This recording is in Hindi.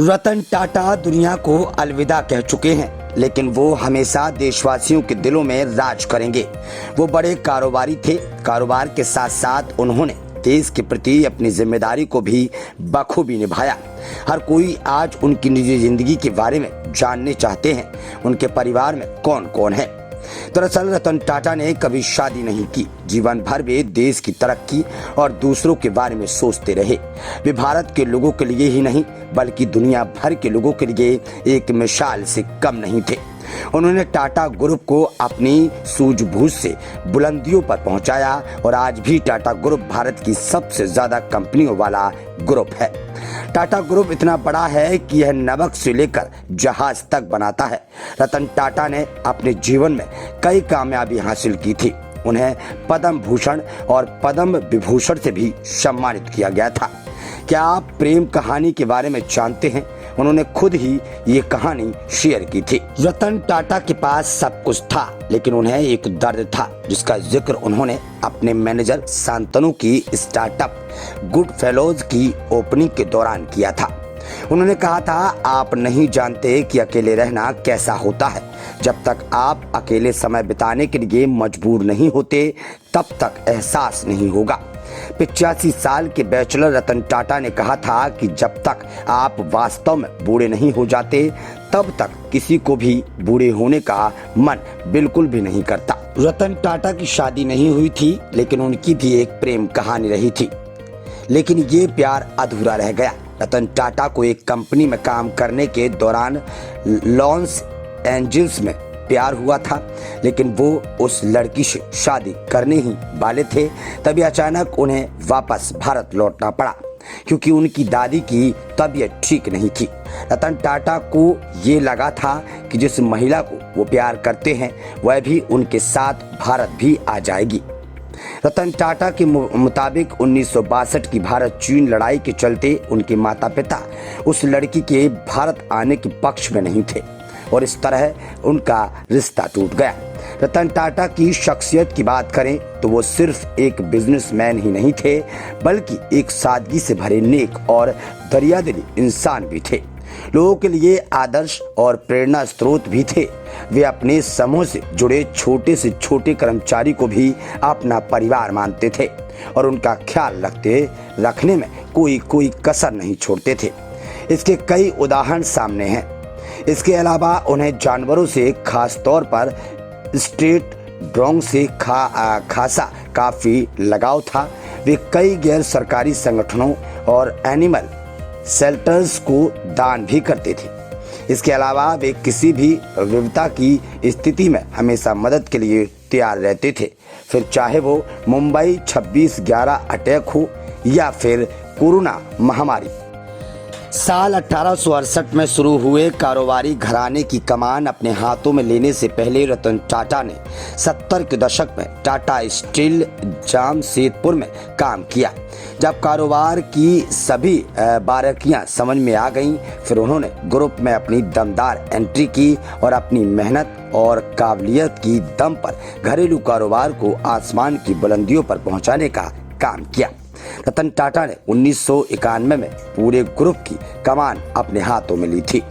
रतन टाटा दुनिया को अलविदा कह चुके हैं, लेकिन वो हमेशा देशवासियों के दिलों में राज करेंगे। वो बड़े कारोबारी थे। कारोबार के साथ साथ उन्होंने देश के प्रति अपनी जिम्मेदारी को भी बखूबी निभाया। हर कोई आज उनकी निजी जिंदगी के बारे में जानने चाहते हैं, उनके परिवार में कौन कौन है। दरअसल रतन टाटा ने कभी शादी नहीं की। जीवन भर वे देश की तरक्की और दूसरों के बारे में सोचते रहे। वे भारत के लोगों के लिए ही नहीं बल्कि दुनिया भर के लोगों के लिए एक मिसाल से कम नहीं थे। उन्होंने टाटा ग्रुप को अपनी सूझबूझ से बुलंदियों पर पहुंचाया और आज भी टाटा ग्रुप भारत की सबसे ज्यादा कंपनियों वाला ग्रुप है। टाटा ग्रुप इतना बड़ा है कि यह नमक से लेकर जहाज तक बनाता है। रतन टाटा ने अपने जीवन में कई कामयाबी हासिल की थी। उन्हें पद्म भूषण और पद्म विभूषण से भी सम्मानित किया गया था। क्या आप प्रेम कहानी के बारे में जानते हैं? उन्होंने खुद ही ये कहानी शेयर की थी। रतन टाटा के पास सब कुछ था, लेकिन उन्हें एक दर्द था जिसका जिक्र उन्होंने अपने मैनेजर शांतनु की स्टार्टअप गुड फेलोज की ओपनिंग के दौरान किया था। उन्होंने कहा था, आप नहीं जानते कि अकेले रहना कैसा होता है। जब तक आप अकेले समय बिताने के लिए मजबूर नहीं होते तब तक एहसास नहीं होगा। 85 साल के बैचलर रतन टाटा ने कहा था कि जब तक आप वास्तव में बूढ़े नहीं हो जाते तब तक किसी को भी बूढ़े होने का मन बिल्कुल भी नहीं करता। रतन टाटा की शादी नहीं हुई थी, लेकिन उनकी भी एक प्रेम कहानी रही थी, लेकिन ये प्यार अधूरा रह गया। रतन टाटा को एक कंपनी में काम करने के दौरान लॉस एंजल्स में प्यार हुआ था, लेकिन वो उस लड़की से शादी करने ही वाले थे। तभी अचानक उन्हें वापस भारत लौटना पड़ा क्योंकि उनकी दादी की तबीयत ठीक नहीं थी। रतन टाटा को ये लगा था कि जिस महिला को वो प्यार करते हैं वह भी उनके साथ भारत भी आ जाएगी। रतन टाटा के मुताबिक 1962 की भारत चीन लड़ाई के चलते उनके माता पिता उस लड़की के भारत आने के पक्ष में नहीं थे और इस तरह उनका रिश्ता टूट गया। रतन टाटा की शख्सियत की बात करें तो वो सिर्फ एक बिजनेसमैन ही नहीं थे बल्कि एक सादगी से भरे नेक और दरियादिली इंसान भी थे। लोगों के लिए आदर्श और प्रेरणा स्रोत भी थे। वे अपने समूह से जुड़े छोटे से छोटे कर्मचारी को भी अपना परिवार मानते थे और उनका ख्याल रखने में कोई कसर नहीं छोड़ते थे। इसके कई उदाहरण सामने हैं। इसके अलावा उन्हें जानवरों से खास तौर पर स्ट्रीट डॉग से खासा काफी लगाव था। वे कई गैर सरकारी संगठनों और एनिमल शेल्टर्स को दान भी करते थे। इसके अलावा वे किसी भी विपदा की स्थिति में हमेशा मदद के लिए तैयार रहते थे, फिर चाहे वो मुंबई 26/11 अटैक हो या फिर कोरोना महामारी। साल 1868 में शुरू हुए कारोबारी घराने की कमान अपने हाथों में लेने से पहले रतन टाटा ने 70 के दशक में टाटा स्टील जामशेदपुर में काम किया। जब कारोबार की सभी बारीकियां समझ में आ गईं, फिर उन्होंने ग्रुप में अपनी दमदार एंट्री की और अपनी मेहनत और काबिलियत की दम पर घरेलू कारोबार को आसमान की बुलंदियों पर पहुंचाने का काम किया। रतन टाटा ने 1991 में पूरे ग्रुप की कमान अपने हाथों में ली थी।